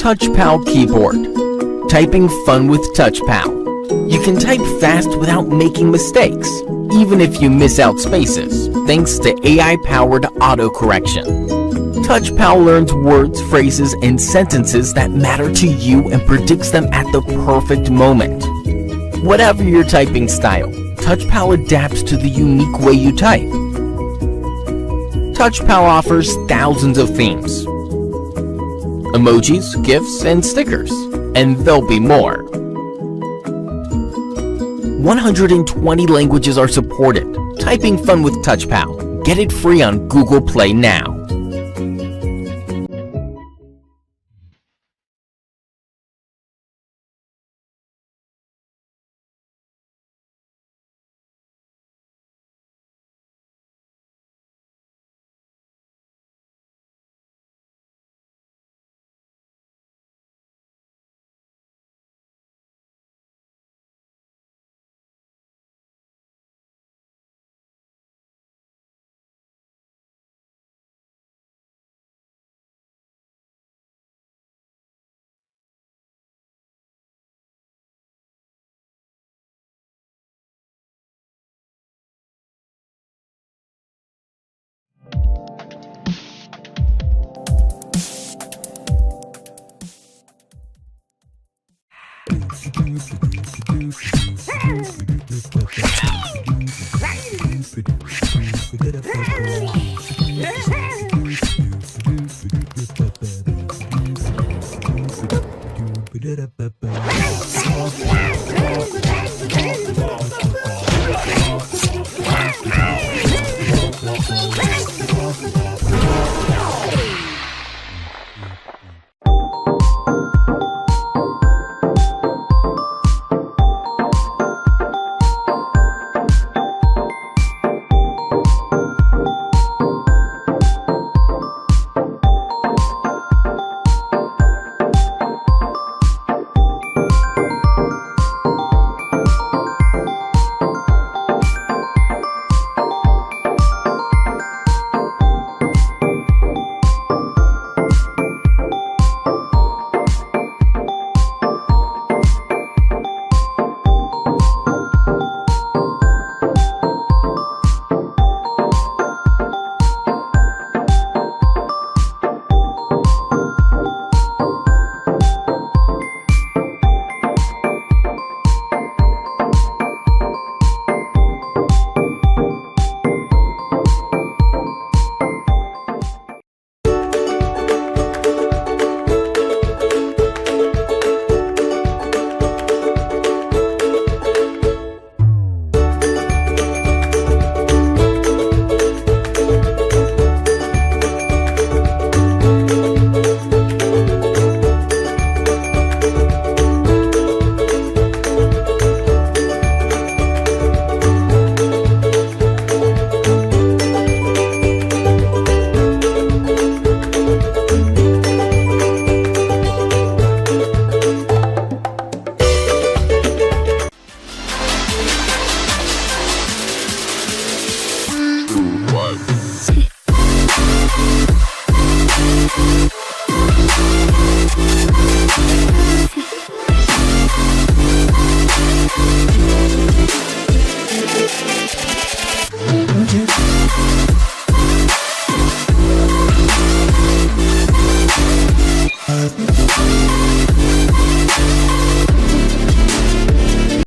TouchPal Keyboard. Typing fun with TouchPal. You can type fast without making mistakes, even if you miss out spaces, thanks to AI-powered autocorrection. TouchPal learns words, phrases, and sentences that matter to you and predicts them at the perfect moment. Whatever your typing style, TouchPal adapts to the unique way you type. TouchPal offers thousands of themes, emojis, GIFs, and stickers, and there'll be more. 120 languages are supported. Typing fun with TouchPal. Get it free on Google Play now.